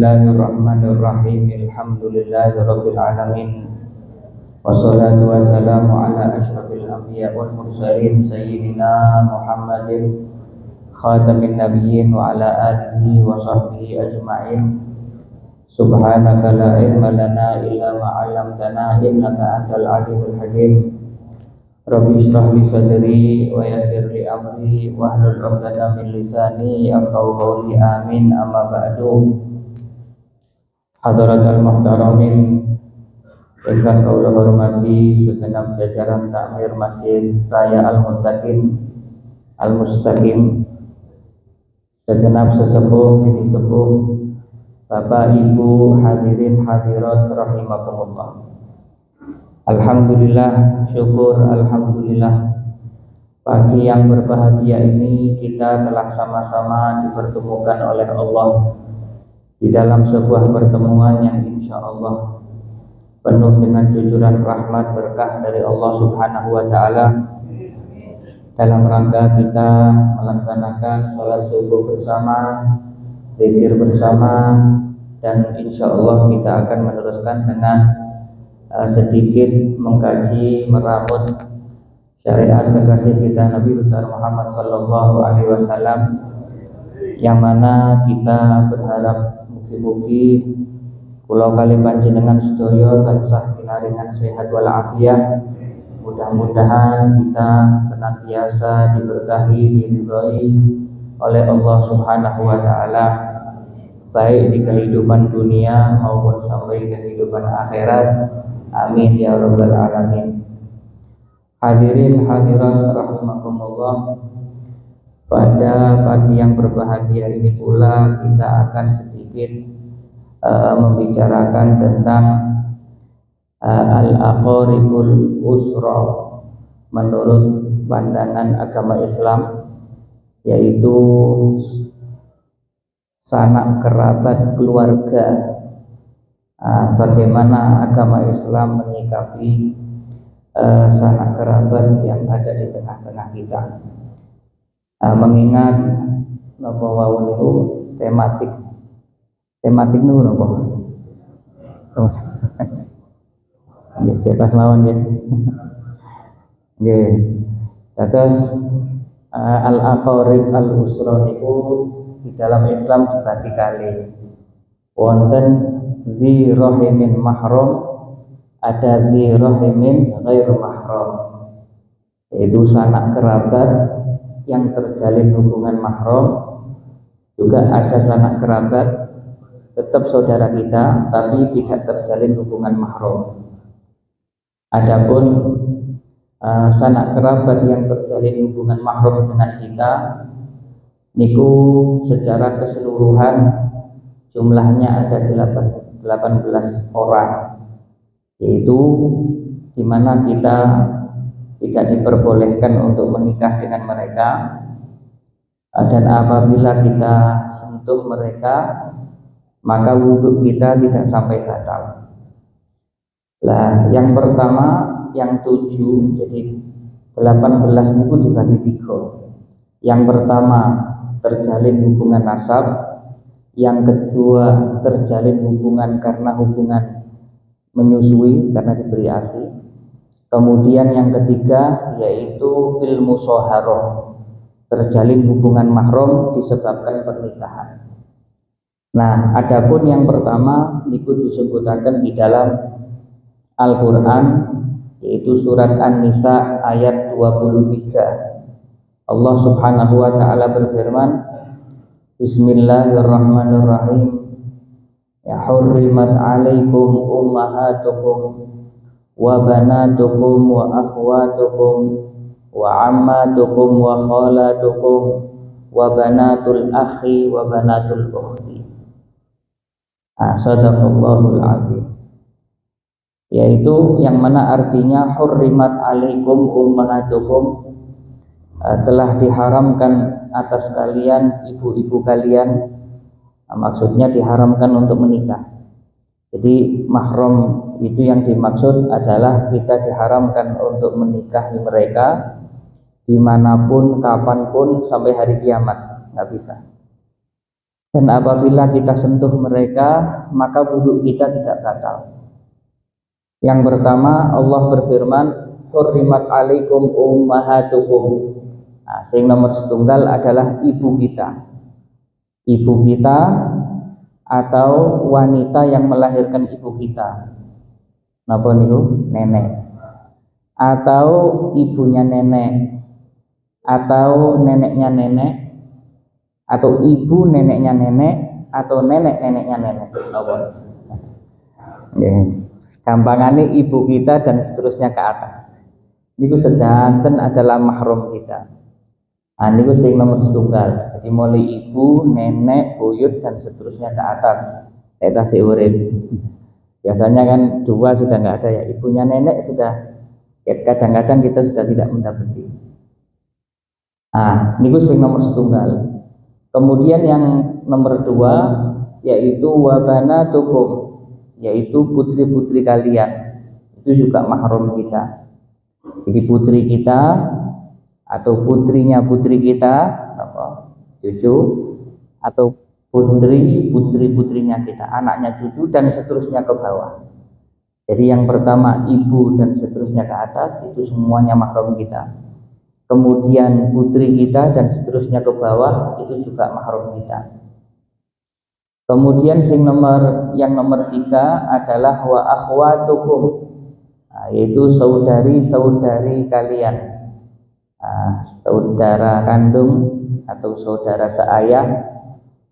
Bismillahirrahmanirrahim. Alhamdulillahirabbil alamin. Wassalatu wassalamu ala asyrafil anbiya wal mursalin sayyidina Muhammadin khatamin nabiyyin wa ala alihi wa sahbihi ajma'in. Subhanaka la ilma lana illa ma 'allamtana innaka antal alimul hakim. Rabbi shrah li sadri wa yassir li amri wahlul 'uqdatam min lisani yafqahu qawli. Amin. Amma ba'du. Hadaratul muhtaramin, ingkang kula hormati segenap jajaran takmir Masjid Raya Al-Mustaqim, segenap sesepuh bini sepuh, Bapak Ibu hadirin hadirat rahimakumullah. Alhamdulillah, syukur alhamdulillah, pagi yang berbahagia ini kita telah sama-sama dipertemukan oleh Allah di dalam sebuah pertemuan yang insya Allah penuh dengan cucuran rahmat berkah dari Allah Subhanahu wa Ta'ala, dalam rangka kita melaksanakan sholat subuh bersama, zikir bersama, dan insya Allah kita akan meneruskan dengan sedikit mengkaji meramut syariat kekasih kita Nabi besar Muhammad sallallahu alaihi wasallam, yang mana kita berharap mugi-mugi kula kali panjenengan sedaya tansah pinaringan sehat wal afiat. Mudah-mudahan kita senantiasa diberkahi, diridhoi oleh Allah Subhanahu wa Ta'ala, baik di kehidupan dunia maupun sampai kehidupan akhirat. Amin ya rabbal alamin. Hadirin hadirat rahimakumullah, pada pagi yang berbahagia ini pula kita akan sedikit membicarakan tentang al-aqaribul usra menurut pandangan agama Islam, yaitu sanak kerabat keluarga. Bagaimana agama Islam menyikapi sanak kerabat yang ada di tengah-tengah kita. Mengingat napa wau niku tematik niku napa? Nggih, bebas mawon nggih. Nggih. Terus al-aqarib al-usra niku di dalam Islam dibagi kali. Wonten dzi rahimin mahram, ada dzi rahimin ghair mahram, yaitu sanak kerabat yang terjalin hubungan mahram, juga ada sanak kerabat tetap saudara kita tapi tidak terjalin hubungan mahram. Adapun sanak kerabat yang terjalin hubungan mahram dengan kita niku secara keseluruhan jumlahnya ada 18 orang, yaitu di mana kita tidak diperbolehkan untuk menikah dengan mereka, dan apabila kita sentuh mereka maka wudhu kita tidak sampai batal. Lah, yang pertama yang 7, jadi 18 itu dibagi 3. Yang pertama terjalin hubungan nasab, yang kedua terjalin hubungan karena hubungan menyusui karena diberi ASI. Kemudian yang ketiga yaitu ilmu soharoh, terjalin hubungan mahram disebabkan pernikahan. Nah, adapun yang pertama niku disebutkan di dalam Al-Quran, yaitu surat An-Nisa ayat 23. Allah Subhanahu wa Ta'ala berfirman, Bismillahirrahmanirrahim. Ya hurrimat alaikum ummahatukum wa banatukum wa akhwatukum wa ammatukum wa khalatukum wa banatul akhi wa banatul ukhti. Sadaqallahul azim. Yaitu yang mana artinya hurrimat alaikum ummahatukum, telah diharamkan atas kalian ibu-ibu kalian. Maksudnya diharamkan untuk menikah. Jadi mahram itu yang dimaksud adalah kita diharamkan untuk menikahi mereka dimanapun, kapanpun, sampai hari kiamat, nggak bisa. Dan apabila kita sentuh mereka, maka wudhu kita tidak batal. Yang pertama, Allah berfirman, hurrimat alaikum ummahatukum. Nah, sing nomor setunggal adalah ibu kita. Ibu kita atau wanita yang melahirkan ibu kita. Napa niku? Nenek. Atau ibunya nenek. Atau neneknya nenek. Atau ibu neneknya nenek. Atau nenek neneknya nenek. Napa? Nggih. Gampangannya ibu kita dan seterusnya ke atas. Niku sedanten adalah mahram kita. Nah, niku sing nomor setunggal. Jadi mulai ibu, nenek, buyut dan seterusnya ke atas. Kita si urip. Biasanya kan dua sudah nggak ada ya. Ibunya nenek sudah. Kadang-kadang kita sudah tidak mendapati. Nah, niku sing nomor setunggal. Kemudian yang nomor dua yaitu wabana tukum, yaitu putri-putri kalian. Itu juga mahram kita. Jadi putri kita atau putrinya putri kita, cucu, atau putrinya kita, anaknya cucu dan seterusnya ke bawah. Jadi yang pertama ibu dan seterusnya ke atas itu semuanya mahram kita. Kemudian putri kita dan seterusnya ke bawah itu juga mahram kita. Kemudian yang nomor 3 adalah wa akhwatukum, yaitu saudari-saudari kalian, saudara kandung atau saudara seayah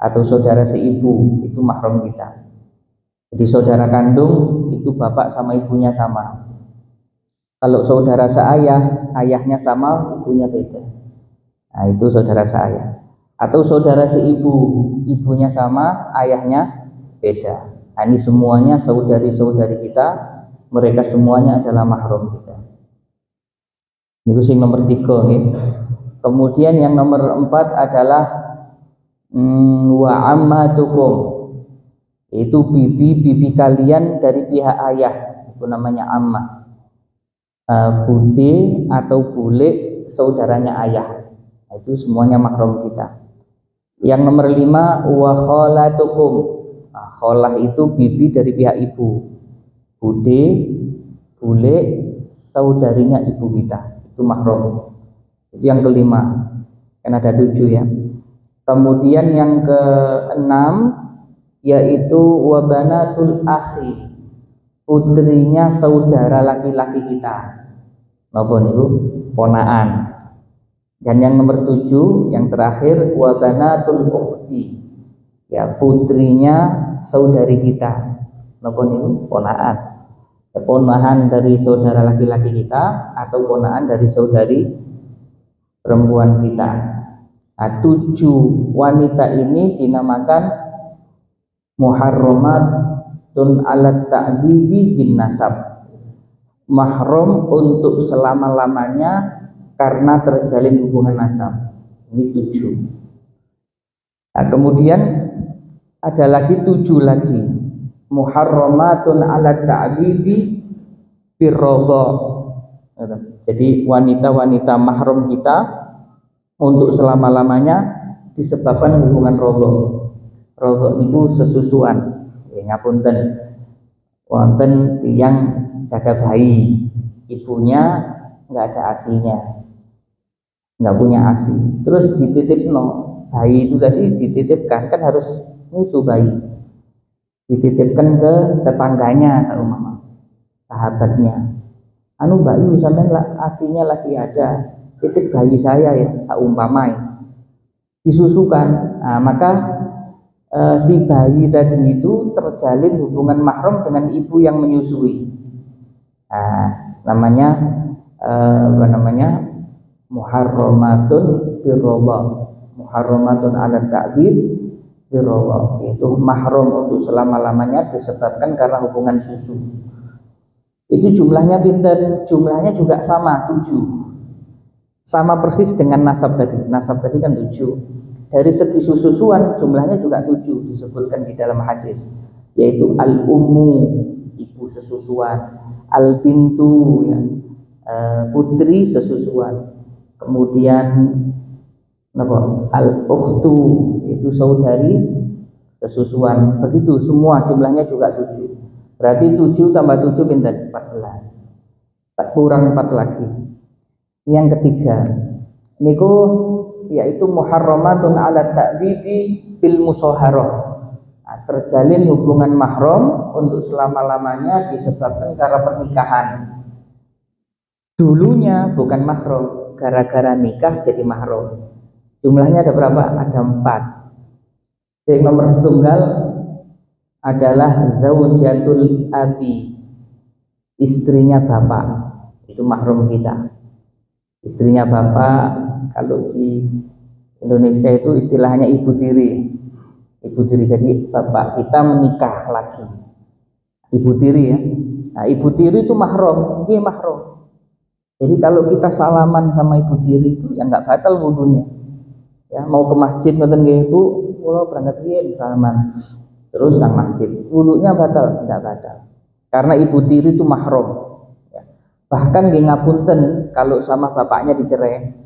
atau saudara seibu, itu mahram kita. Jadi saudara kandung itu bapak sama ibunya sama. Kalau saudara seayah, ayahnya sama, ibunya beda. Nah, itu saudara seayah. Atau saudara seibu, ibunya sama, ayahnya beda. Nah, ini semuanya saudari-saudari kita, mereka semuanya adalah mahram kita. Itu sing nomor 3 nih. Kemudian yang nomor 4 adalah wa ammatukum, itu bibi kalian dari pihak ayah, itu namanya ammah. Bude atau bule saudaranya ayah, itu semuanya mahram kita. Yang nomor 5 wa kholatukum. Kholah itu bibi dari pihak ibu. Bude, bule, saudarinya ibu kita, itu mahram. Itu yang kelima. Kan ada 7 ya. Kemudian yang ke-6 yaitu wabanatul akhi, putrinya saudara laki-laki kita. Napa niku? Ponaan. Dan yang nomor 7 yang terakhir wabanatul ukhti, ya putrinya saudari kita. Napa niku? Ponaan. Ya, ponaan dari saudara laki-laki kita atau ponaan dari saudari perempuan kita. Nah, 7 wanita ini dinamakan muharramatun alat ta'bidi bin nasab, mahram untuk selama-lamanya karena terjalin hubungan nasab. Ini 7. Nah, kemudian ada lagi 7 lagi, muharramatun alat ta'bidi birradha. Jadi wanita-wanita mahram kita untuk selama-lamanya disebabkan hubungan rodha. Rodha niku sesusuan. Ngapunten, wonten tiyang ada bayi, ibunya nggak ada asinya, nggak punya asi, terus dititipno bayi itu tadi, dititipkan kan harus nyusu bayi, dititipkan ke tetangganya seumpama sahabatnya, anu Mbak Yu sampean asinya lagi ada, titip bayi saya ya, seumpama disusukan. Nah, maka si bayi tadi itu terjalin hubungan mahram dengan ibu yang menyusui. Nah, namanya muharramatun birradha, muharramatun ala ta'bid birradha, yaitu mahram untuk selama-lamanya disebabkan karena hubungan susu. Itu jumlahnya pinten? Jumlahnya juga sama, 7. Sama persis dengan nasab tadi. Nasab tadi kan 7. Dari segi susuan jumlahnya juga 7 disebutkan di dalam hadis, yaitu al-ummu, ibu sesusuan, al-bintu, ya, putri sesusuan, kemudian al-ukhtu, itu saudari sesusuan. Begitu semua jumlahnya juga 7. Berarti 7 tambah 7 pindah 14. Tak kurang 4 lagi. Yang ketiga, niku yaitu muharramatun ala ta'bidi bil musaharah. Nah, terjalin hubungan mahram untuk selama-lamanya disebabkan karena pernikahan. Dulunya bukan mahram, gara-gara nikah jadi mahram. Jumlahnya ada berapa? Ada 4. Yang nomor setunggal adalah zaujatul abi, istrinya bapak. Itu mahram kita. Istrinya bapak, kalau di Indonesia itu istilahnya ibu tiri. Ibu tiri, jadi bapak kita menikah lagi, ibu tiri ya. Nah, ibu tiri itu mahram, ini mahram. Jadi kalau kita salaman sama ibu tiri itu ya nggak batal wudunya. Ya, mau ke masjid ngoten nggih Bu, kula berangkat riyen salaman. Terus nang masjid, wudunya batal? Enggak batal. Karena ibu tiri itu mahram. Ya. Bahkan nggih ngapunten kalau sama bapaknya dicerai,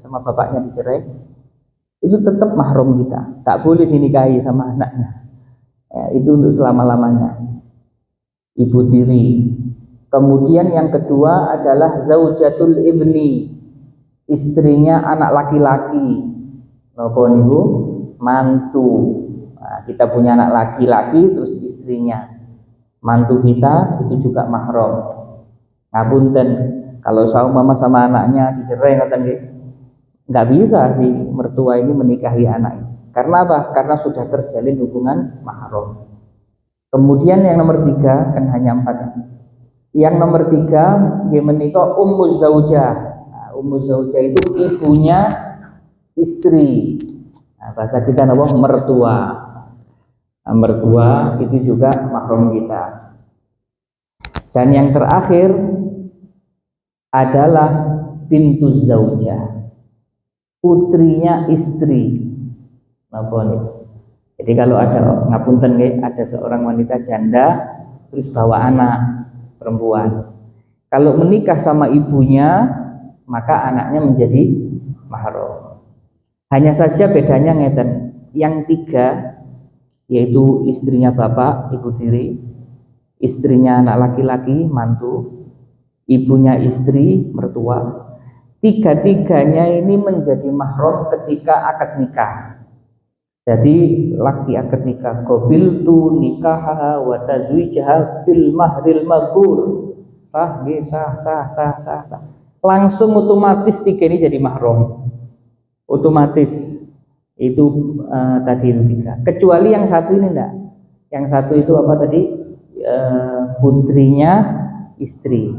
itu tetap mahram kita, tak boleh dinikahi sama anaknya. Ya, itu untuk selama-lamanya ibu tiri. Kemudian yang kedua adalah zaujatul ibni, istrinya anak laki-laki. Napa niku? Mantu. Nah, kita punya anak laki-laki, terus istrinya mantu kita itu juga mahram. Ngapunten kalau mama sama anaknya dicerai ngoten nggih, nggak bisa si mertua ini menikahi anak. Karena apa? Karena sudah terjalin hubungan mahram. Kemudian yang nomor 3, kan hanya 4. Yang nomor 3 dia menikah ummu zaujah. Nah, ummu zaujah itu ibunya istri. Nah, bahasa kita nama mertua. Nah, mertua itu juga mahram kita. Dan yang terakhir adalah bintu zaujah, putrinya istri. Jadi kalau ada ngapunten ada seorang wanita janda terus bawa anak perempuan, kalau menikah sama ibunya maka anaknya menjadi mahram. Hanya saja bedanya ngeten, yang 3 yaitu istrinya bapak ibu tiri, istrinya anak laki-laki mantu, ibunya istri mertua. Tiga-tiganya ini menjadi mahram ketika akad nikah. Jadi laki akad nikah, qabiltu nikahaha wa tazwijaha bil mahril maghfur. Sah. Langsung otomatis 3 ini jadi mahram. Otomatis itu tadi itu 3. Kecuali yang satu ini enggak. Yang satu itu apa tadi? Putrinya istri.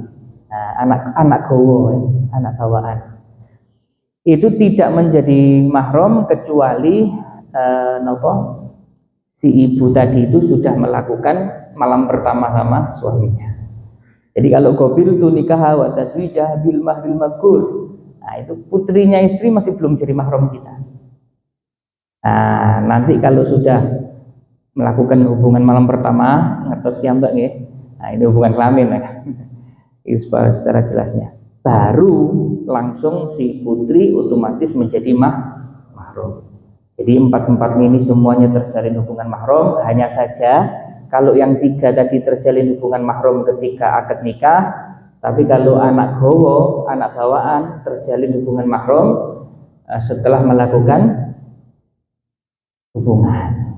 Nah, anak bawaan itu tidak menjadi mahram kecuali si ibu tadi itu sudah melakukan malam pertama sama suaminya. Jadi kalau qabil tu nikah wa taswijah bil mahril maghfur, nah itu putrinya istri masih belum jadi mahram kita. Nah, nanti kalau sudah melakukan hubungan malam pertama ngertos ki mbak nggih. Nah, ini hubungan kelamin ya. Secara jelasnya baru langsung si putri otomatis menjadi mahram. Jadi 4 ini semuanya terjalin hubungan mahram. Hanya saja kalau yang 3 tadi terjalin hubungan mahram ketika akad nikah, tapi kalau anak gowo, anak bawaan terjalin hubungan mahram setelah melakukan hubungan.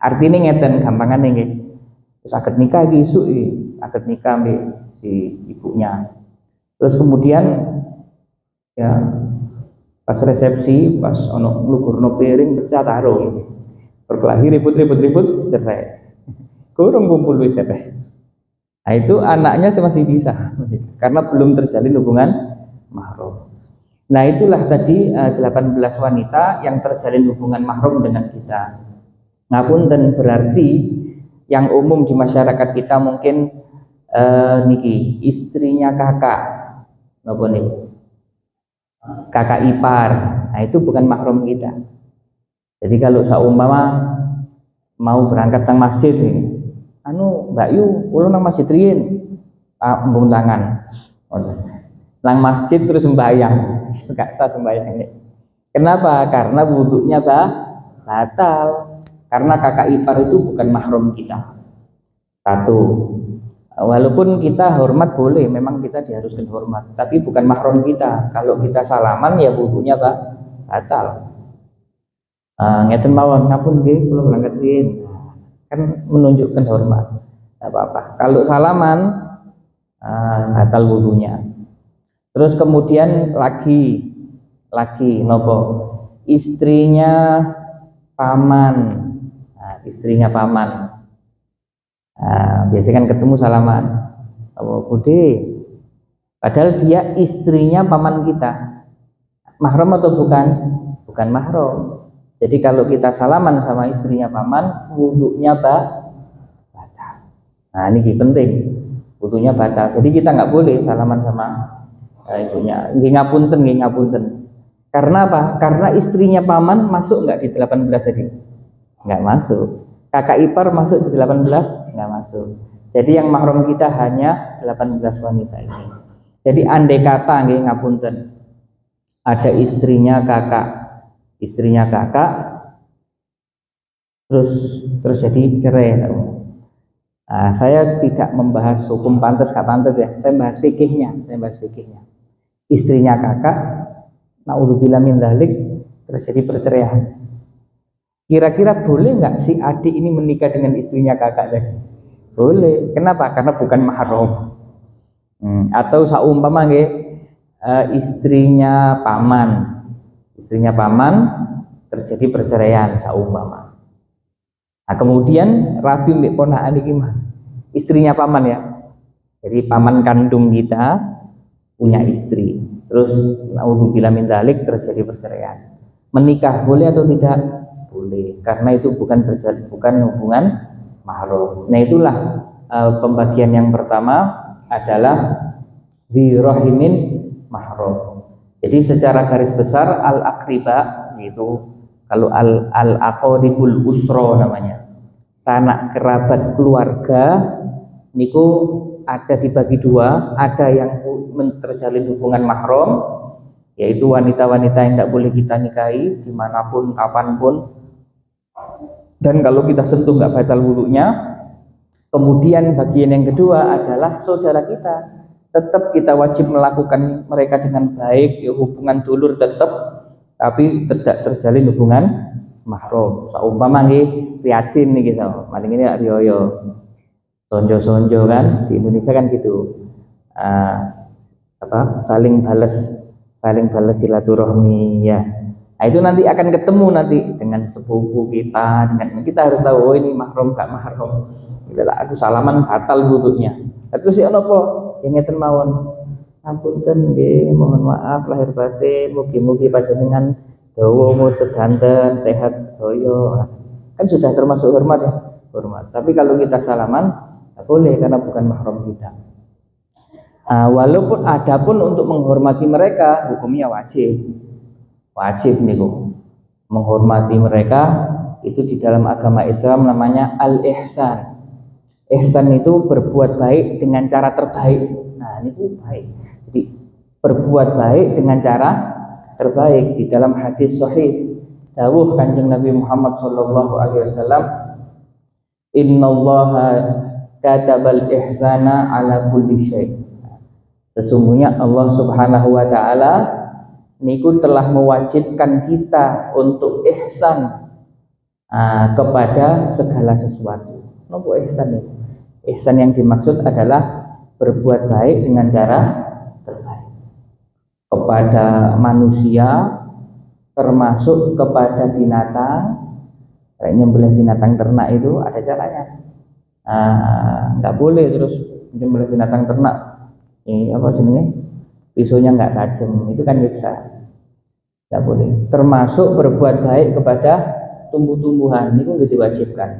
Artinya ngeten gampangane nggih. Terus akad nikah iki isuk akad nikah mbek si ibunya. Terus kemudian ya pas resepsi, pas ono nglukurno piring pecah taruh. Berkelahi ribut cerai. Kurang kumpul duit cerai. Nah, itu anaknya masih bisa karena belum terjalin hubungan mahram. Nah, itulah tadi 18 wanita yang terjalin hubungan mahram dengan kita. Ngapunten berarti yang umum di masyarakat kita mungkin niki istrinya kakak, napa niku? Kakak ipar. Nah, itu bukan mahram kita. Jadi kalau saumpama mau berangkat nang masjid nih, Mbak Yu, kula nang masjid riyen. Embung tangan. Nang masjid terus sembahyang. Gak sah sembahyang ini. Kenapa? Karena wudunya batal. Karena kakak ipar itu bukan mahram kita. Satu, walaupun kita hormat boleh, memang kita diharuskan hormat, tapi bukan mahram kita. Kalau kita salaman ya wudunya batal. Ngeten mawon, ngapun nggih, kula berangkat nggih. Kan menunjukkan hormat. Tidak apa-apa. Kalau salaman batal wudunya. Terus kemudian lagi nopo istrinya paman. Istrinya paman. Biasanya kan ketemu salaman. Oh, Bude. Padahal dia istrinya paman kita. Mahram atau bukan? Bukan mahram. Jadi kalau kita salaman sama istrinya paman, wudunya batal. Nah, ini penting. Wudunya batal. Jadi kita nggak boleh salaman sama ibunya. Nggih ngapunten. Karena apa? Karena istrinya paman masuk nggak di 18 tadi? Nggak masuk. Kakak ipar masuk di 18? Nggak masuk. Jadi yang mahram kita hanya 18 wanita ini. Jadi andai kata nggih ngapunten, ada istrinya kakak, terus jadi cerai. Saya tidak membahas hukum pantas gak pantas ya. Saya bahas fikihnya. Istrinya kakak, naudzubillah min dzalik, terjadi perceraian. Kira-kira boleh nggak si adik ini menikah dengan istrinya kakak tadi? Boleh. Kenapa? Karena bukan mahram. Atau saumpama nggih, istrinya paman terjadi perceraian saumpama. Nah, kemudian rabi mbek ponakan iki mah istrinya paman ya. Jadi paman kandung kita punya istri. Terus naudzubillah min dzalik terjadi perceraian. Menikah boleh atau tidak? Boleh. Karena itu bukan hubungan mahram. Nah, itulah pembagian yang pertama adalah di rahimin mahram. Jadi secara garis besar al-aqriba itu kalau al-aqribul usra namanya. Sanak kerabat keluarga niku ada dibagi dua, ada yang terjalin hubungan mahram yaitu wanita-wanita yang tidak boleh kita nikahi dimanapun kapanpun, dan kalau kita sentuh nggak batal wudunya. Kemudian bagian yang kedua adalah saudara kita, tetap kita wajib melakukan mereka dengan baik, ya, hubungan dulur tetap, tapi tidak terjalin hubungan mahram. Saumpama nggih prihatin niki maling ini riyo sonjo kan, di Indonesia kan gitu. Saling balas silaturahmi ya. Nah, itu nanti akan ketemu nanti dengan sepupu kita, dengan kita harus tahu oh ini mahram gak mahram. Aku salaman batal wudunya. Terus ya apa? Yang ngeten mawon. Apunten nggih, mohon maaf lahir batin, mugi-mugi panjenengan dawa umur sedanten, sehat sedaya. Kan sudah termasuk hormat ya, hormat. Tapi kalau kita salaman tidak boleh karena bukan mahram kita. Walaupun ada pun untuk menghormati mereka hukumnya wajib niku. Menghormati mereka itu di dalam agama Islam namanya al-ihsan. Ihsan itu berbuat baik dengan cara terbaik. Nah, ini tuh baik. Jadi berbuat baik dengan cara terbaik. Di dalam hadis sahih dawuh Kanjeng Nabi Muhammad sallallahu alaihi wasallam, "Innallaha katabal ihsana ala kulli syai." Sesungguhnya Allah Subhanahu wa taala niku telah mewajibkan kita untuk ihsan kepada segala sesuatu. Napa ihsan itu? Ihsan yang dimaksud adalah berbuat baik dengan cara terbaik kepada manusia, termasuk kepada binatang. Kayak nyembelih binatang ternak itu ada caranya. Nggak boleh terus nyembelih binatang ternak ini apa jenenge, pisaunya nggak tajam, itu kan nyiksa. Nggak boleh. Termasuk berbuat baik kepada tumbuh-tumbuhan itu nggak diwajibkan.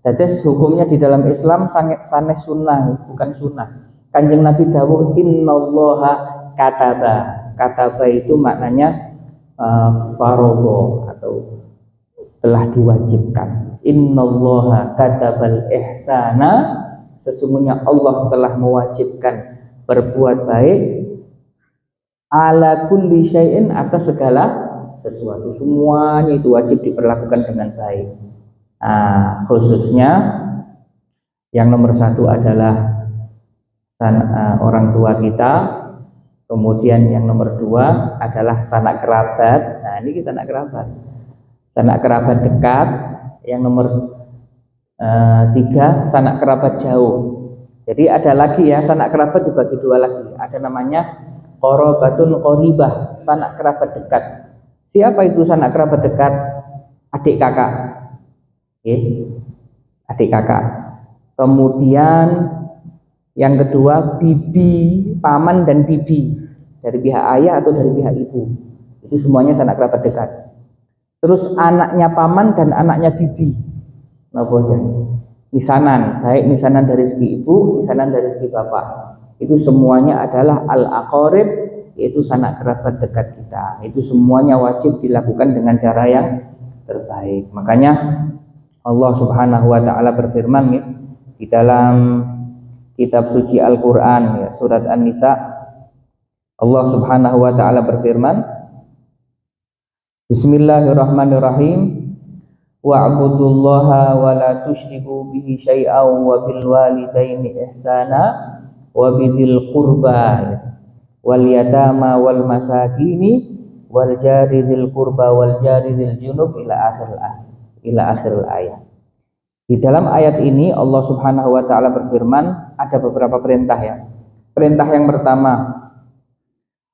Jadi hukumnya di dalam Islam sangat sanes sunnah, bukan sunnah. Kanjeng Nabi dawuh innallaha kataba itu maknanya farogo atau telah diwajibkan. Innallaha katabal ihsana, sesungguhnya Allah telah mewajibkan berbuat baik ala kulli syai'in, atas segala sesuatu, semuanya itu wajib diperlakukan dengan baik. Khususnya yang nomor satu adalah orang tua kita, kemudian yang nomor dua adalah sanak kerabat. Nah ini sanak kerabat dekat. Yang nomor tiga sanak kerabat jauh. Jadi ada lagi ya, sanak kerabat dibagi dua lagi. Ada namanya qorobatun qoribah, sanak kerabat dekat. Siapa itu sanak kerabat dekat? Adik kakak. Adik kakak. Kemudian yang kedua bibi, paman dan bibi, dari pihak ayah atau dari pihak ibu. Itu semuanya sanak kerabat dekat. Terus anaknya paman dan anaknya bibi. Misanan, baik misanan dari segi ibu, misanan dari segi bapak. Itu semuanya adalah al-aqarib, yaitu sanak kerabat dekat kita. Itu semuanya wajib dilakukan dengan cara yang terbaik. Makanya Allah Subhanahu wa taala berfirman ya, di dalam kitab suci Al-Qur'an ya, surat An-Nisa. Allah Subhanahu wa taala berfirman, Bismillahirrahmanirrahim. Wa'budullaha wa la tusyriku bihi syai'an wa bil walidaini ihsana wa bidil qurba wal yatama wal masakini wal jari dzil qurba wal jari dzil junub ila akhir ayat. Di dalam ayat ini Allah Subhanahu wa taala berfirman, ada beberapa perintah ya. Perintah yang pertama,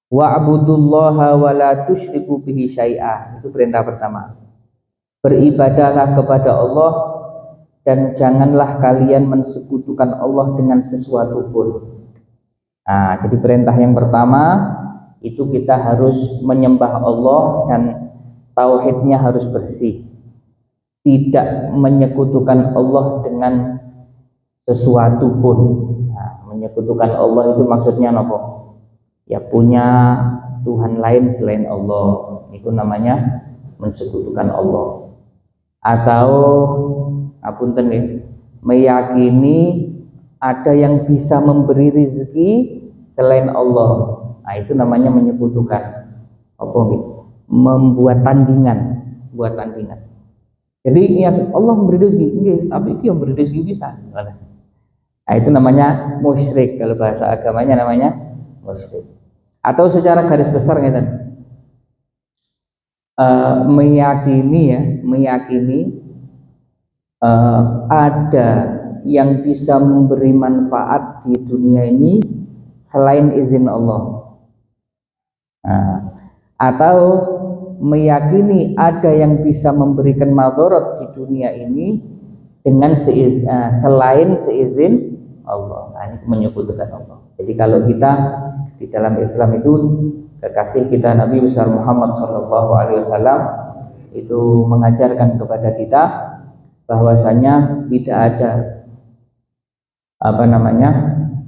wa'budullaha wa la tusyriku bihi syai'a. Itu perintah pertama. Beribadahlah kepada Allah dan janganlah kalian mensekutukan Allah dengan sesuatu pun. Jadi perintah yang pertama itu kita harus menyembah Allah dan tauhidnya harus bersih. Tidak menyekutukan Allah dengan sesuatu pun. Menyekutukan Allah itu maksudnya apa? Ya punya Tuhan lain selain Allah. Itu namanya mensekutukan Allah. Atau apunten ya, meyakini ada yang bisa memberi rezeki selain Allah. Itu namanya menyekutukan. Membuat tandingan, buat tandingan. Jadi ya Allah memberi rezeki, tapi itu yang memberi rezeki bisa. Itu namanya musyrik, kalau bahasa agamanya namanya musyrik. Atau secara garis besar gitu. Meyakini ada yang bisa memberi manfaat di dunia ini selain izin Allah, atau meyakini ada yang bisa memberikan madarat di dunia ini dengan selain seizin Allah. Ini menyekutukan Allah. Jadi kalau kita di dalam Islam itu kekasih kita Nabi besar Muhammad SAW itu mengajarkan kepada kita bahwasanya tidak ada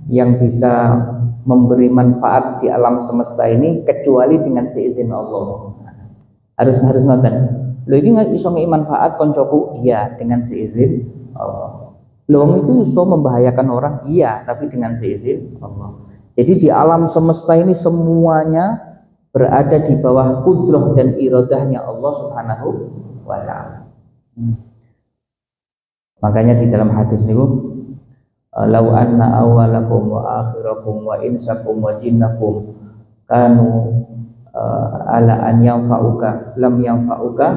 yang bisa memberi manfaat di alam semesta ini kecuali dengan seizin Allah. Harus nonton. Lo ini nggak bisa ngei manfaat koncoku, iya dengan seizin Allah. Lo itu bisa membahayakan orang, iya tapi dengan seizin Allah. Jadi di alam semesta ini semuanya berada di bawah kudrah dan iradahnya Allah Subhanahu wa ta'ala. Makanya di dalam hadis niku, lau anna awwalakum wa akhirakum wa insakum wa jinnakum kanu ala an yanfa'uka lam yanfa'uka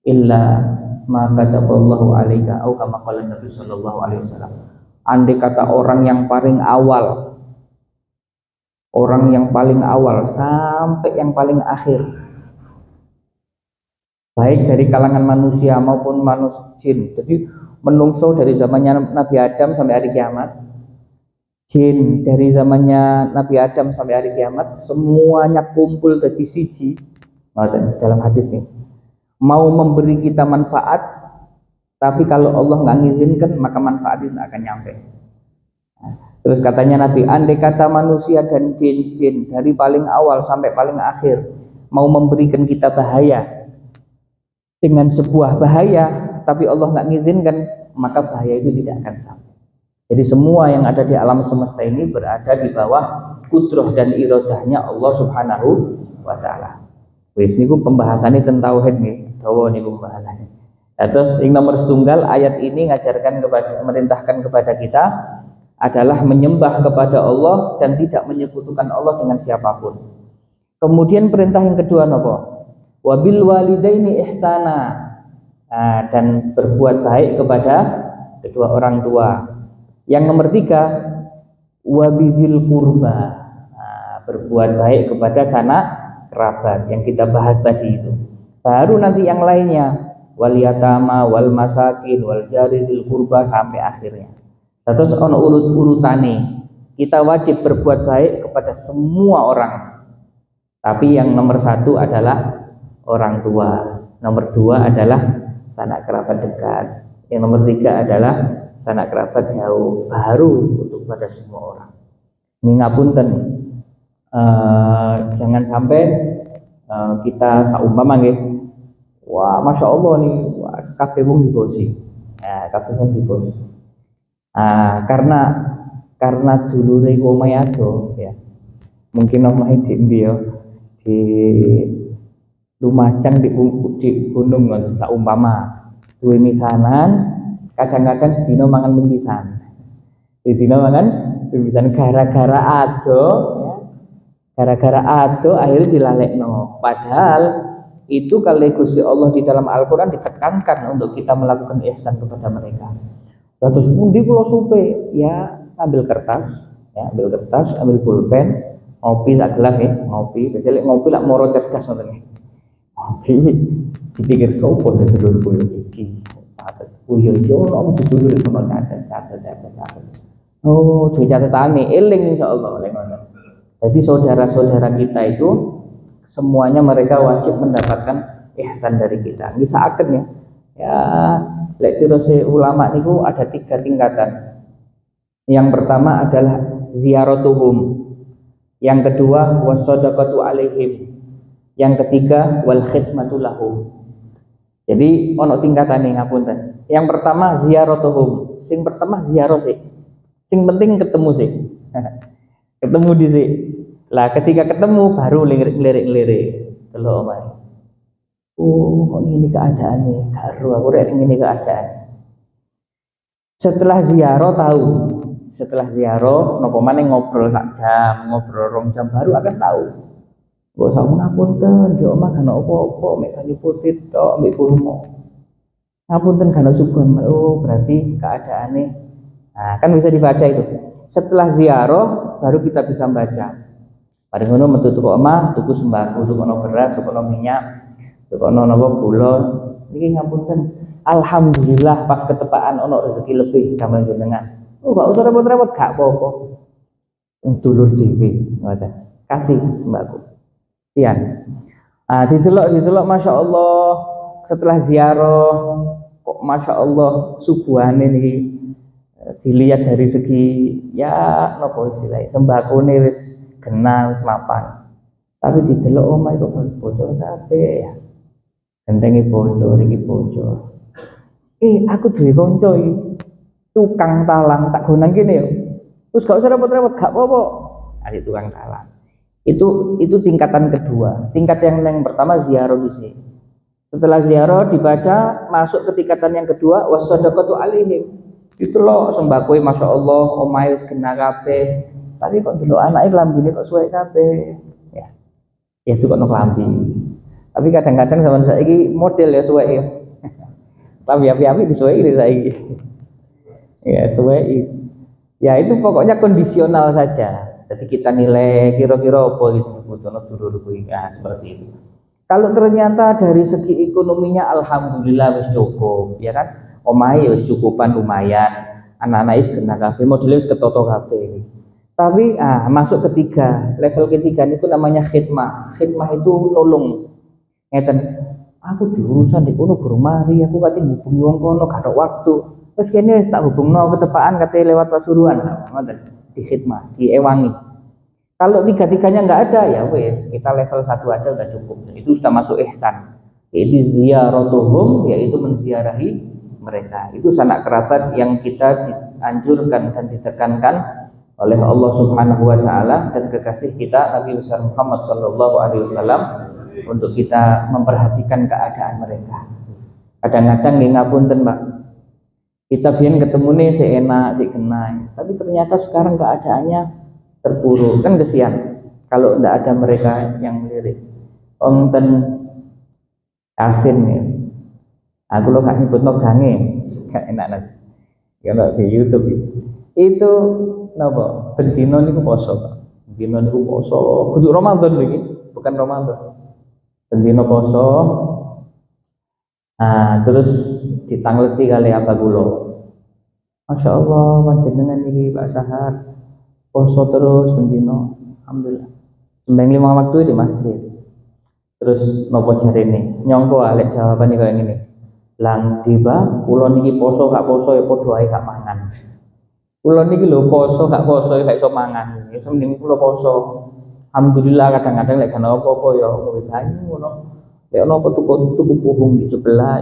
illa ma kataballahu alaika, atau kama qala Nabi sallallahu alaihi wasallam. Andai kata orang yang paling awal sampai yang paling akhir, baik dari kalangan manusia maupun manusia jin. Jadi menungso dari zamannya Nabi Adam sampai hari kiamat, jin dari zamannya Nabi Adam sampai hari kiamat, semuanya kumpul dari siji dalam hadis ini, mau memberi kita manfaat, tapi kalau Allah nggak ngizinkan maka manfaat itu akan nyampe. Terus katanya Nabi, andai kata manusia dan jin dari paling awal sampai paling akhir mau memberikan kita bahaya dengan sebuah bahaya, tapi Allah nggak ngizinkan, maka bahaya itu tidak akan sampai. Jadi semua yang ada di alam semesta ini berada di bawah kudrah dan iradahnya Allah Subhanahu wa ta'ala. Wis niku pembahasannya tentang tauhid nih, dawa niku pembahasannya. Terus yang nomor setunggal, ayat ini merintahkan kepada kita adalah menyembah kepada Allah dan tidak menyekutukan Allah dengan siapapun. Kemudian perintah yang kedua apa? Wabil walidaini ihsana. Dan berbuat baik kepada kedua orang tua. Yang nomor tiga, wabizil kurba. Berbuat baik kepada sanak kerabat yang kita bahas tadi itu. Baru nanti yang lainnya, wal yatama wal masakin wal jari dzil qurba sampai akhirnya. Terus ono urut-urutane. Kita wajib berbuat baik kepada semua orang. Tapi yang nomor satu adalah orang tua. Nomor dua adalah sanak kerabat dekat. Yang nomor tiga adalah sanak kerabat jauh. Baru untuk pada semua orang. Ini ngapunten. Jangan sampai kita saumpama nggih, wah masya Allah nih, kabeh wong dibosi, kabeh wong dibosi. Karena dulure omahe ado, ya mungkin omahe di ndi ya, di Lumajang di gunung saumpama duwe misanan, kadang-kadang sedina mangan pingsan, sedina mangan pingsan gara-gara ado. Gara-gara ado akhirnya dilalekno. Padahal itu kalau Gusti Allah di dalam Al-Quran ditekankan untuk kita melakukan ihsan kepada mereka. Terus pundi kula supe, ya ambil kertas, ambil pulpen, ngopi tak gelas ya, ngopi. Biasanya ngopi lak moro cerdas ngoten. Ngopi dipikir sopo sedulurku iki. Yo ono sedulur ono catet. Oh, duwe catetane eling insyaallah oleh ngono. Jadi saudara-saudara kita itu semuanya mereka wajib mendapatkan ihsan dari kita. Ini seakan ya lek tirose ulama niku ada 3 tingkatan. Yang pertama adalah ziyaratuhum. Yang kedua wassadaqatu alaihim. Yang ketiga wal khidmatu lahum. Jadi ono tingkatane ngapunten. Yang pertama ziyaratuhum. Sing pertama ziarah sih. Sing penting ketemu sih. Ketemu di sini. Lah ketika ketemu baru lirik-lirik delok omahe. Kok ngene keadaannya, karo aku rek ngene keadaan. Setelah ziarah tahu. Setelah ziarah napa maneh ngobrol sak jam, ngobrol 2 jam baru akan tahu. Kok sak ngapunten di omah kan apa-apa, mek banyu putih tok, mek kurma. Ngapunten kan subuhan. Oh, berarti keadaannya. Nah, kan bisa dibaca itu. Setelah ziarah baru kita bisa baca. Pada ngono metu toko omah, tuku sembako, tuku beras, tuku minyak, tuku napa gula. Niki ngapunten. Alhamdulillah pas ketepaan ono rezeki lebih damel jenengan. Oh, gak usah repot-repot, gak apa-apa. Dulur dhewe, ngoten. Kasih sembako. Sian. Didelok Masya Allah. Setelah ziarah kok Masya Allah subuhane niki dilihat dari segi ya napa istilahnya sembakone wis kena wis mapan. Tapi didelok omah kok bocor kabeh. Gentenge bocor iki bocor. Aku duwe kanca iki tukang talang tak gonang kene yo. Terus gak usah repot-repot, gak apa-apa. Ada tukang talang. Itu tingkatan kedua. Tingkat yang pertama ziarah di sini. Setelah ziarah dibaca masuk ke tingkatan yang kedua wassadaqatu alaihim. Itu loh sembako Masya Allah omahe wis kena kabeh. Tapi kok delok anake klambine kok suwek kabeh. Ya itu kok no klambi. Tapi kadang-kadang zaman saiki model ya suwek ya. Klambi api-api disuweki saiki. Ya suwek. Ya itu pokoknya kondisional saja. Jadi kita nilai kira-kira apa gitu butuhno dulur kuwi seperti itu. Kalau ternyata dari segi ekonominya alhamdulillah wis cukup, ya kan? Omahe wis cukupan lumayan. Anak-anak wis kena kabeh, modele wis ketoto kabeh. Tapi masuk ketiga, level ketiga itu namanya khidmah. Khidmah itu nolong. Ngeten, aku diurusan di kono guru mari, aku kate hubungi wong kono gak ada waktu. Wis kene wis tak hubungno ketepaan kate lewat Pasuruan, ngoten. Di khidmah, diewangi. Kalau tiga-tiganya nggak ada ya wes kita level 1 aja udah cukup. Itu sudah masuk ihsan. Jadi ziyaratuhum yaitu menziarahi mereka. Itu sanak kerabat yang kita dianjurkan dan ditekankan oleh Allah Subhanahu wa taala dan kekasih kita Nabi besar Muhammad sallallahu alaihi wasallam untuk kita memperhatikan keadaan mereka. Kadang-kadang nggih ngapunten, Pak. Kita biyen ketemune seenak, sik kenai, tapi ternyata sekarang keadaannya terpuruk. Kan kesian kalau tidak ada mereka yang melirik. Onten asin ya. Aku lo gak nyebut gange, gak enak nanti. Kalau di YouTube itu napa? Bendino niku poso, Pak. Bendino niku poso. Kudu Ramadan iki, bukan Ramadan. Bendino poso. Terus ditangleti kali apa kula. Masya Allah, panjenengan iki Pak Sahar poso terus bendino. Alhamdulillah. Sembeng 5 waktu di masjid. Terus nopo jarene? Nyongko alek jawabane kaya ngene. Lang tiba, kula niki poso gak poso ya padha ae gak mangan. Kula niki lho poso gak gak iso mangan. Ya mending kula poso. Alhamdulillah kadang-kadang lek gak apa-apa ya ngombe banyu ngono. Lek ono tuku puhung di sebelah.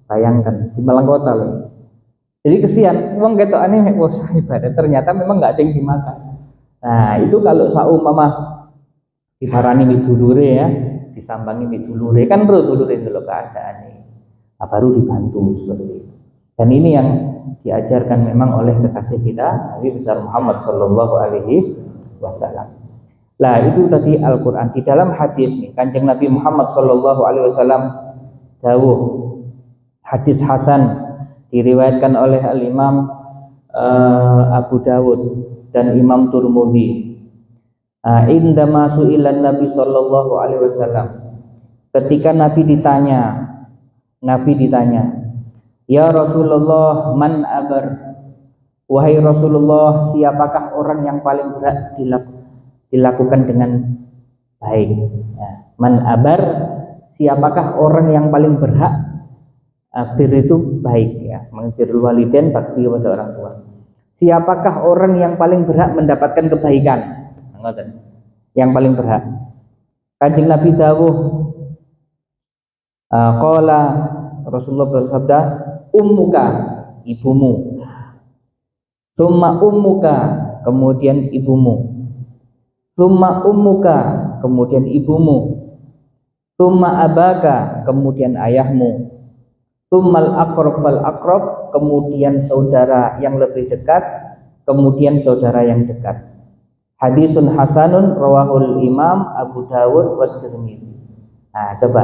Bayangkan di Malang Kota lho. Jadi kesian, memang ketokane mek poso ibadah ternyata memang gak ada yang dimakan. Nah, itu kalau saumpama diparani midulure ya, disambangi midulure kan perlu dulure dulu keadaannya. Nah, baru dibantu seperti itu. Dan ini yang diajarkan memang oleh kekasih kita Nabi besar Muhammad Shallallahu Alaihi Wasallam. Lah itu tadi Al-Quran. Di dalam hadis nih Kanjeng Nabi Muhammad Shallallahu Alaihi Wasallam dawuh, hadis Hasan diriwayatkan oleh Al-Imam Abu Dawud dan Imam Turmudi. Indama su'ilan Nabi Shallallahu Alaihi Wasallam, ketika Nabi ditanya, ya Rasulullah, man abar, wahai Rasulullah, siapakah orang yang paling berat dilakukan dengan baik? Ya. Man abar, siapakah orang yang paling berhak bir itu baik ya, mengibirul walidain, bakti kepada orang tua. Siapakah orang yang paling berhak mendapatkan kebaikan? Yang paling berhak. Kanjeng Nabi dawuh, qala Rasulullah bersabda, ummuka, ibumu. Summa ummuka, kemudian ibumu. Summa ummuka, kemudian ibumu. Summa abaka, kemudian ayahmu. Summal aqrab fal aqrab, kemudian saudara yang lebih dekat, kemudian saudara yang dekat. Hadisun hasanun rawahul Imam Abu Dawud wa Tirmidzi. Nah, coba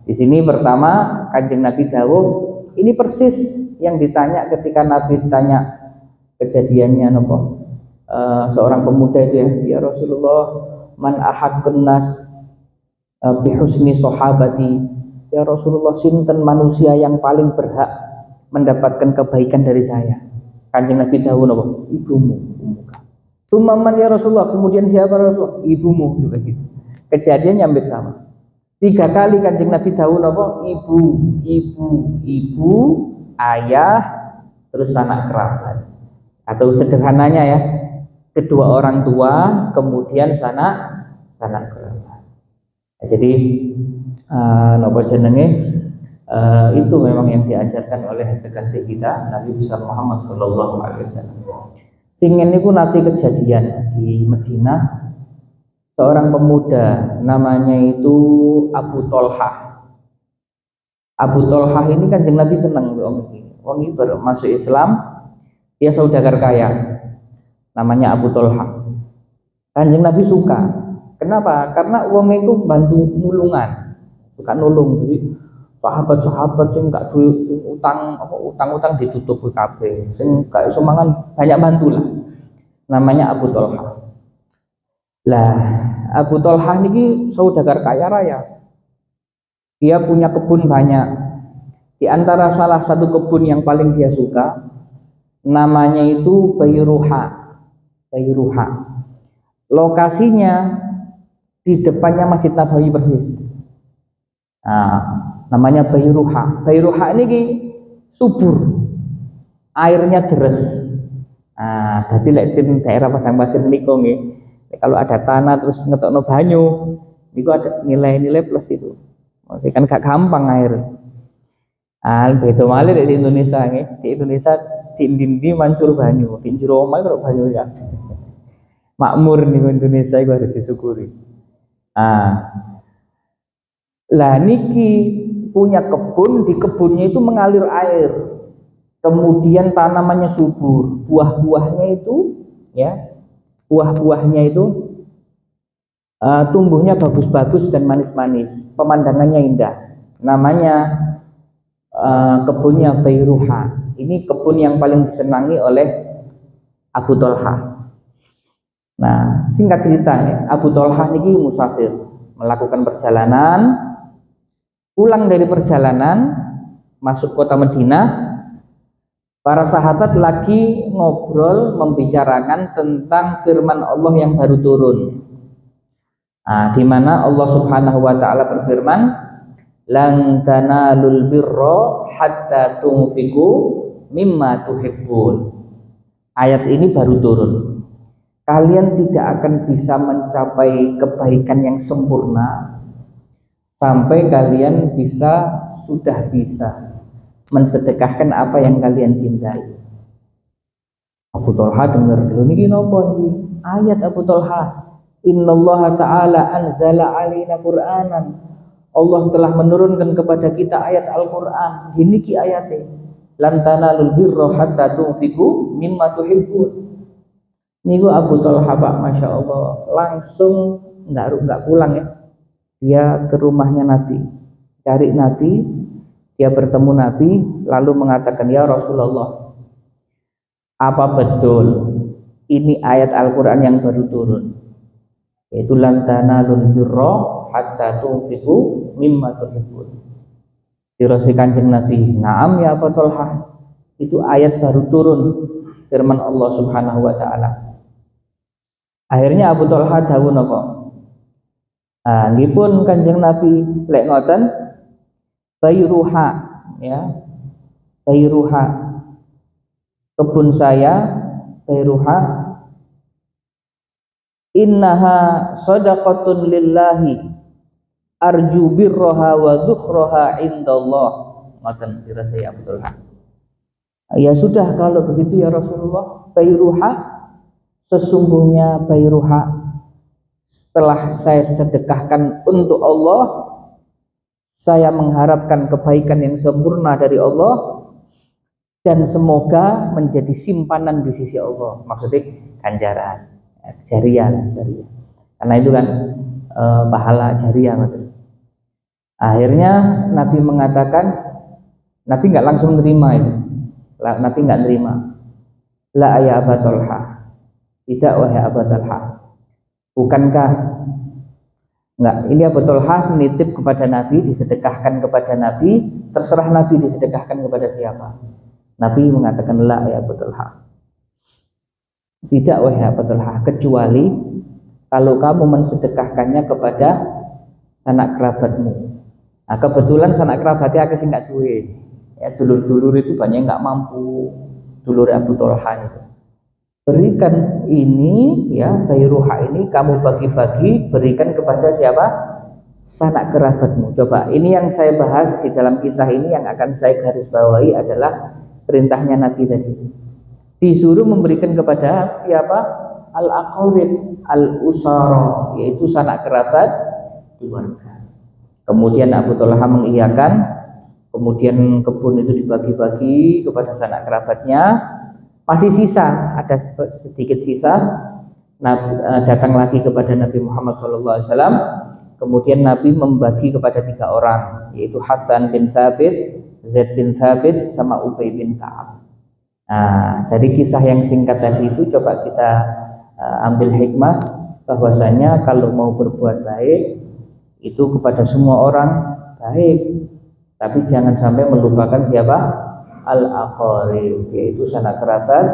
di sini pertama Kanjeng Nabi dawuh, ini persis yang ditanya ketika Nabi ditanya kejadiannya nopo. Seorang pemuda itu ya Rasulullah, man ahaqqun nas bi husni sahabati. Ya Rasulullah, sinten manusia yang paling berhak mendapatkan kebaikan dari saya? Kanjeng Nabi dawuh nopo? Ibumu, ummuka. Tumaman ya Rasulullah, kemudian siapa Rasulullah? Ibumu juga gitu. Kejadiannya hampir sama. 3 kali Kanjeng Nabi dawuh napa? Ibu, ayah, terus anak kerabat. Atau sederhananya ya, kedua orang tua, kemudian sanak kerabat. Nah, jadi napa jenenge? Itu memang yang diajarkan oleh kekasih kita Nabi besar Muhammad sallallahu alaihi wasallam. Singen niku nanti kejadian di Madinah, seorang pemuda namanya itu Abu Tolhah. Abu Tolhah ini Kanjeng Nabi senang wong iki baru masuk Islam, dia saudagar kaya. Namanya Abu Tolhah. Kanjeng Nabi suka. Kenapa? Karena wong itu bantu nulungan. Suka nulung. Jadi sahabat-sahabat sing gak duwe utang ditutup ke kabeh. Sing gak iso mangan banyak bantulah. Namanya Abu Tolhah. Lah, Abu Tolhah ini saudagar kaya raya. Dia punya kebun banyak. Di antara salah satu kebun yang paling dia suka, namanya itu Bayruha. Lokasinya di depannya Masjid Nabawi persis. Namanya Bayruha. Bayruha ini subur, airnya deres. Jadi lek daerah Padang Pasir niku nggih, kalau ada tanah terus ngetokno banyu, niku ada nilai-nilai plus itu. Maksudnya kan gak gampang air. Beda malih di Indonesia nggih. Di Indonesia di mancur banyu, di jero omah karo banyu ya. Makmur niku Indonesia iku harus disyukuri. Lah niki punya kebun, di kebunnya itu mengalir air, kemudian tanamannya subur, buah-buahnya itu ya, buah-buahnya itu tumbuhnya bagus-bagus dan manis-manis, pemandangannya indah. Namanya kebunnya Bairuha. Ini kebun yang paling disenangi oleh Abu Thalhah. Nah, singkat cerita ya, Abu Thalhah niki musafir, melakukan perjalanan, pulang dari perjalanan masuk kota Madinah. Para sahabat lagi ngobrol membicarakan tentang firman Allah yang baru turun. Nah, di mana Allah Subhanahu wa taala berfirman, "Lan tanalul birra hatta tunfiqu mimma tuhibbun." Ayat ini baru turun. Kalian tidak akan bisa mencapai kebaikan yang sempurna sampai kalian sudah bisa mensedekahkan apa yang kalian cintai. Abu Thalhah dengar, lho niki napa niki? Ayat Abu Thalhah, "Innallaha ta'ala anzala 'alaina Qur'anan." Allah telah menurunkan kepada kita ayat Al-Qur'an. Gini ki ayatnya. "Lan tanalul birra hatta tunfiqu mimma tuhibbun." Niku Abu Thalhah Pak, Masya Allah, langsung nggak pulang ya. Dia ke rumahnya Nabi, cari Nabi, dia bertemu Nabi, lalu mengatakan, "Ya Rasulullah, apa betul ini ayat Al-Quran yang baru turun? Yaitu lan tanalul birra hatta tunfiqu mimma tuhibbun." Dirasi Kanjeng Nabi, "Naam ya Abu Thalhah, itu ayat baru turun, firman Allah Subhanahu wa taala." Akhirnya Abu Thalhah dawuh napa? Nggih Kanjeng Nabi lek ngoten, Bairuha ya. Bairuha, kebun saya Bairuha, innaha shadaqatun lillahi arju birraha wa dhukhraha indallah. Ngoten dirasai Abu Thalhah. Ya sudah kalau begitu ya Rasulullah, Bairuha, sesungguhnya Bairuha setelah saya sedekahkan untuk Allah, saya mengharapkan kebaikan yang sempurna dari Allah dan semoga menjadi simpanan di sisi Allah. Maksudnya ganjaran, jariah. Karena itu kan pahala jariah. Akhirnya Nabi mengatakan, Nabi nggak langsung nerima itu. Nabi nggak nerima. La ya Abu Thalhah, tidak wahai Abu Thalhah. Bukankah ini Abu Thalhah menitip kepada Nabi, disedekahkan kepada Nabi, terserah Nabi disedekahkan kepada siapa. Nabi mengatakan la ya Abu Thalhah, tidak wahai Abu Thalhah, kecuali kalau kamu mensedekahkannya kepada sanak kerabatmu. Nah, kebetulan sanak kerabatnya agak sing gak duwe. Ya, dulur-dulur itu banyak nggak mampu. Dulur Abu Thalhah itu, berikan ini ya, Bairuha ini kamu bagi-bagi, berikan kepada siapa? Sanak kerabatmu. Coba, ini yang saya bahas di dalam kisah ini, yang akan saya garis bawahi adalah perintahnya Nabi tadi. Disuruh memberikan kepada siapa? Al-aqarib, al-usara, yaitu sanak kerabat keluarga. Kemudian Abu Thalhah mengiyakan, kemudian kebun itu dibagi-bagi kepada sanak kerabatnya. Masih sisa, ada sedikit sisa. Nabi datang lagi kepada Nabi Muhammad SAW. Kemudian Nabi membagi kepada 3 orang, yaitu Hasan bin Thabit, Zaid bin Thabit, sama Ubay bin Ka'ab. Nah, dari kisah yang singkat tadi itu coba kita ambil hikmah bahwasanya kalau mau berbuat baik itu kepada semua orang baik, tapi jangan sampai melupakan siapa? Al-aqarib, yaitu sanak kerabat.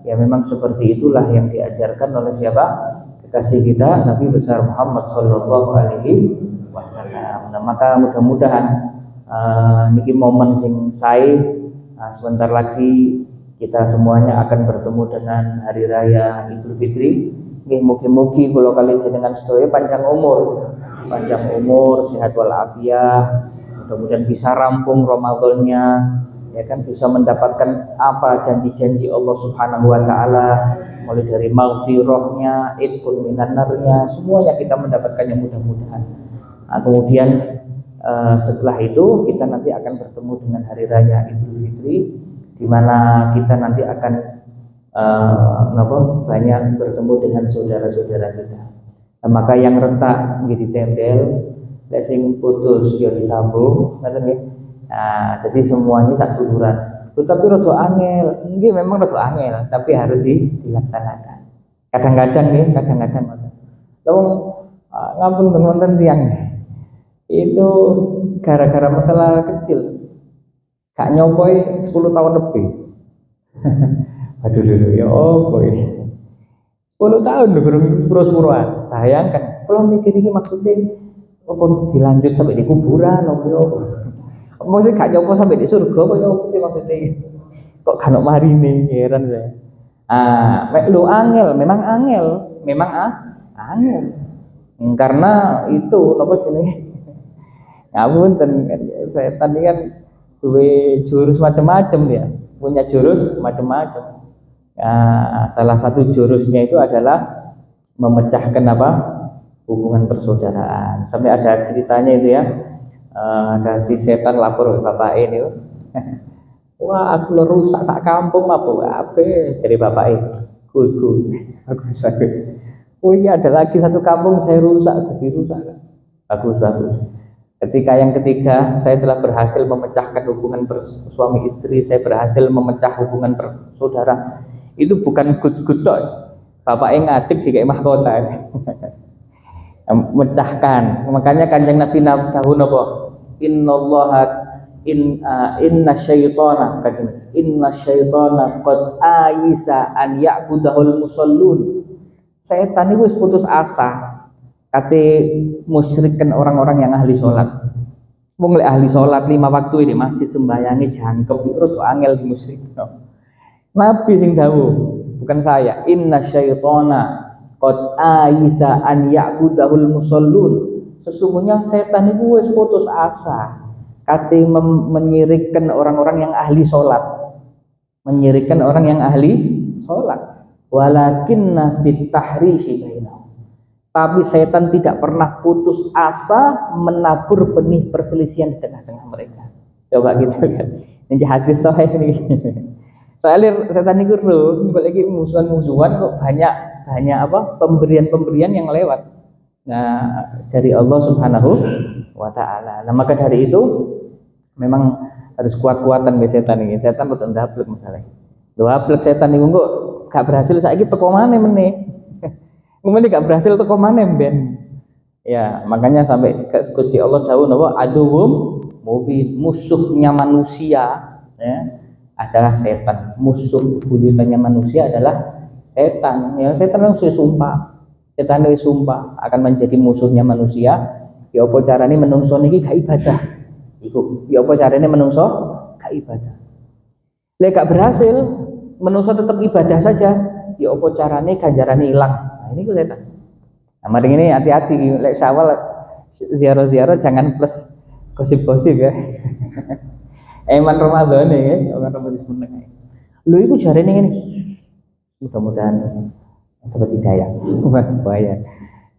Ya memang seperti itulah yang diajarkan oleh siapa? Kekasih kita Nabi besar Muhammad sallallahu alaihi wasallam. Nah, maka mudah-mudahan niki momen sing sae, sebentar lagi kita semuanya akan bertemu dengan hari raya Idul Fitri. Nggih, mugi-mugi kula kali jenengan sedaya panjang umur, sehat walafiat. Mudah-mudahan bisa rampung Ramadannya, ya kan, bisa mendapatkan apa janji-janji Allah Subhanahu wa taala, mulai dari maghfirahnya, itqun minan narnya, semuanya kita mendapatkannya mudah-mudahan. Nah, kemudian setelah itu kita nanti akan bertemu dengan hari raya Idul Fitri, di mana kita nanti akan banyak bertemu dengan saudara-saudara kita. Nah, maka yang retak nggih ditempel, lek sing putus ya disambung, ngoten nggih. Nah, jadi semuanya tak duluran. Tetapi rada angel, nggih memang rada angel, tapi harus dilaksanakan. Kadang-kadang nggih, kadang-kadang ngoten. Lalu ngampun wonten tiyang itu gara-gara masalah kecil gak nyopoi 10 tahun lebih. Aduh ya boy 10 tahun lho belum sepuro-sepuroan. Bayangkan kalau mikir ini maksudnya apa dilanjut sampai di kuburan apa ya maksudnya gak nyopo sampai di surga apa ya apa sih maksudnya kok kan marine heran saya. Mek lu angel memang angel karena itu apa jenenge ngapunten setan ini kan duwe jurus macam-macam dia punya jurus macam-macam. Salah satu jurusnya itu adalah memecahkan hubungan persaudaraan. Sampai ada ceritanya itu ya, ada si setan lapor ke bapak ini, wah aku rusak sak kampung apa jadi bapak ini, good bagus. Oh iya ada lagi satu kampung saya rusak jadi rusak, bagus. Ketika yang ketiga, saya telah berhasil memecahkan hubungan suami istri, saya berhasil memecah hubungan bersaudara. Itu bukan good dok. Bapak yang ngatik di mahkota. Mecahkan. Makanya kanjeng Nabi dahulu apa? Inna syaitana qad aisa an ya'budahul musallun. Setan itu putus asa. Kate musyrikkan orang-orang yang ahli sholat. Wong lek ahli sholat 5 waktu ini masjid sembayangi jangkep terus angel di musyrik. Nabi sing dawuh, bukan saya. Inna syaitana qad aisa an ya'budahul musallun. Sesungguhnya setan itu wis putus asa. Kate menyirikkan orang-orang yang ahli sholat. Menyirikkan orang yang ahli sholat. Walakinna fit tahrishi bainahum. Tapi setan tidak pernah putus asa menabur benih perselisihan di tengah-tengah mereka. Coba kita lihat. Ini hadis sahih ini. Soalnya setan itu lagi musuhan-musuhan kok banyak pemberian-pemberian yang lewat. Nah, dari Allah Subhanahu wa taala. Nah, maka dari itu memang harus kuat-kuatan be setan ini. Setan betul ndablek masalah. Ndablek setan niku kok gak berhasil saiki teko maneh meneh. Kemudian gak berhasil teko maneh ben. Ya, makanya sampai Gusti Allah dawuh napa aduwum mubin, musuhnya manusia ya adalah setan. Musuh buyutannya manusia adalah setan. Ya, setan itu sumpah. Setan itu sumpah akan menjadi musuhnya manusia. Ya apa carane menungso niki gak ibadah. Iku, ya apa carane menungso gak ibadah. Lek gak berhasil, menungso tetap ibadah saja. Ya apa carane ganjarane ilang. Ini gue setan. Nah, mari ini hati-hati, lek Syawal ziarah-ziarah jangan plus gosip-gosip ya. Eman Ramadan ya, orang Ramadan sebenarnya. Lu itu jarene ini. Mudah-mudahan dapat hidayah. Bahaya.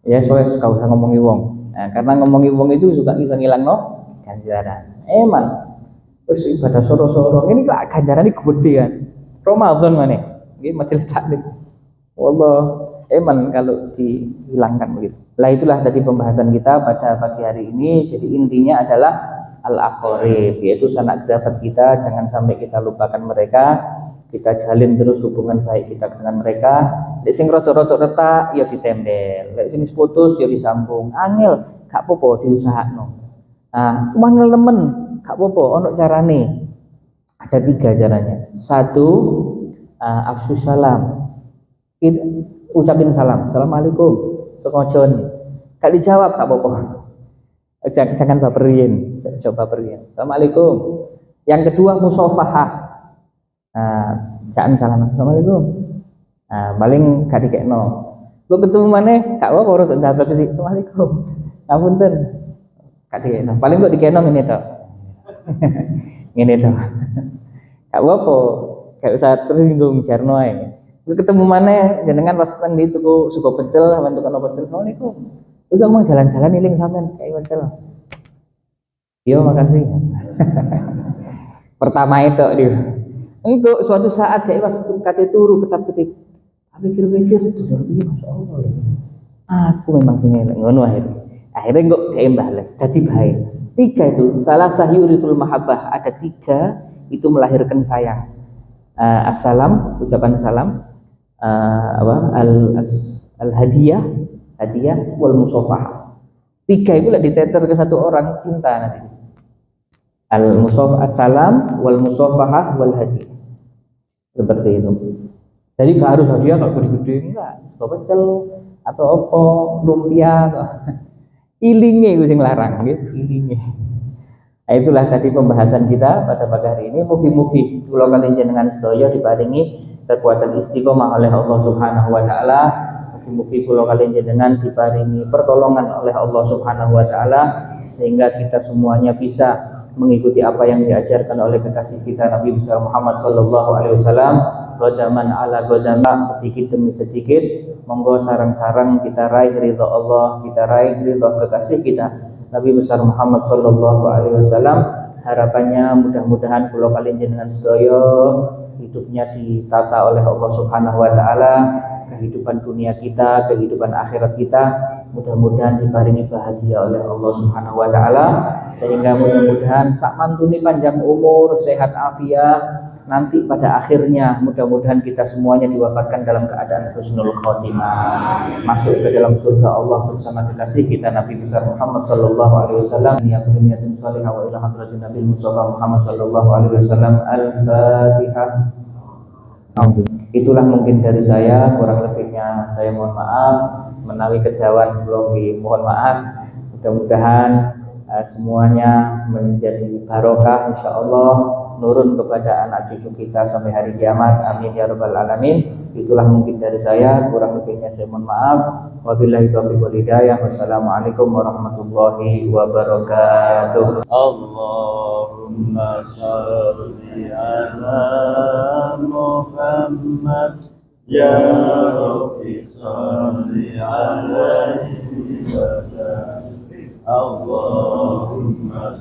Ya soalnya suka usah ngomongi wong. Nah, karena ngomongi wong itu juga bisa ngilangno ganjaran. Eman. Terus ibadah soro-soro ini kok ganjaran ini gede kan. Ramadan mana? Ini majelis taklim. Wallah. Eman kalau dihilangkan begitu. Lah itulah tadi pembahasan kita pada pagi hari ini. Jadi intinya adalah al-aqrib, yaitu sanak kerabat kita. Jangan sampai kita lupakan mereka. Kita jalin terus hubungan baik kita dengan mereka. Lek sing rada-rada retak ya ditempel. Lek sing putus ya disambung. Angel gak apa-apa diusahakno. Nah, angel temen gak apa-apa ono carane. Ada 3 caranya. 1 afsus salam. Ucapin salam, assalamualaikum, sengojon, gak dijawab tak apa-apa, jangan baperin, coba baperin, assalamualaikum. Yang kedua musafahah, jangan salam, assalamualaikum, paling gak dikekno, lu ketemu mana, gak apa-apa, harus dapat di assalamualaikum, ngapunten, gak dikekno, paling kok dikekno ini toh, ini toh, gak apa-apa, gak usah tersinggung jarno ae. Lu ketemu mana jenengan pas teng di tuku suka pecel sama tukang pecel. Assalamualaikum. Udah mau jalan-jalan iling sampean kayak pecel. Yo makasih. Pertama itu dia. Engkau suatu saat dia pas kate turu ketap ketip. Tapi pikir-pikir itu dari masya Allah. Ya. Aku memang sing elek ngono akhirnya. Akhirnya kok dia bales. Jadi baik. Tiga itu salah yuritul mahabbah. Ada tiga itu melahirkan sayang. Assalam, ucapan salam. Apa? Al hadiah, hadiah wal musafah. Tiga itu lah diteter ke satu orang cinta nanti. Al musafah, assalam wal musafahah wal hadiah. Seperti itu. Jadi gak harus hadiah kalau gede-gede enggak, sego pecel atau apa lumpia atau ilinge itu sing larang gitu, ilinge. Nah, itulah tadi pembahasan kita pada pagi hari ini. Mugi-mugi kula kalian jenengan sedaya diparingi kekuatan istiqomah oleh Allah Subhanahu wa taala. Mugi-mugi kula kalian jenengan diparingi pertolongan oleh Allah Subhanahu wa taala sehingga kita semuanya bisa mengikuti apa yang diajarkan oleh kekasih kita Nabi besar Muhammad sallallahu alaihi wasallam, godaman ala godama, sedikit demi sedikit. Monggo sarang-sarang kita raih ridha Allah, kita raih ridha kekasih kita Nabi besar Muhammad sallallahu alaihi wasallam. Harapannya mudah-mudahan kula kalian jenengan sedaya hidupnya ditata oleh Allah Subhanahu wa taala, kehidupan dunia kita, kehidupan akhirat kita mudah-mudahan diparingi bahagia oleh Allah Subhanahu wa taala, sehingga mudah-mudahan sak mantune panjang umur, sehat afiat, nanti pada akhirnya mudah-mudahan kita semuanya diwafatkan dalam keadaan husnul khotimah, masuk ke dalam surga Allah bersama kekasih kita Nabi besar Muhammad sallallahu alaihi wasallam. Ya bunyatin salihah wa ila hadratin Nabi Mustafa Muhammad sallallahu alaihi wasallam. Al-Fatihah. Itulah mungkin dari saya, kurang lebihnya saya mohon maaf, menawi kejawan belum mohon maaf. Mudah-mudahan semuanya menjadi barokah insyaallah, nurun kepada anak cucu kita sampai hari kiamat, amin ya rabbal alamin. Itulah mungkin dari saya, kurang lebihnya saya mohon maaf. Wabillahi taufiq wal hidayah. Wassalamualaikum warahmatullahi wabarakatuh. Allahumma shalli ala Muhammad ya Rabbi shalli alaihi wa sallam. Allahumma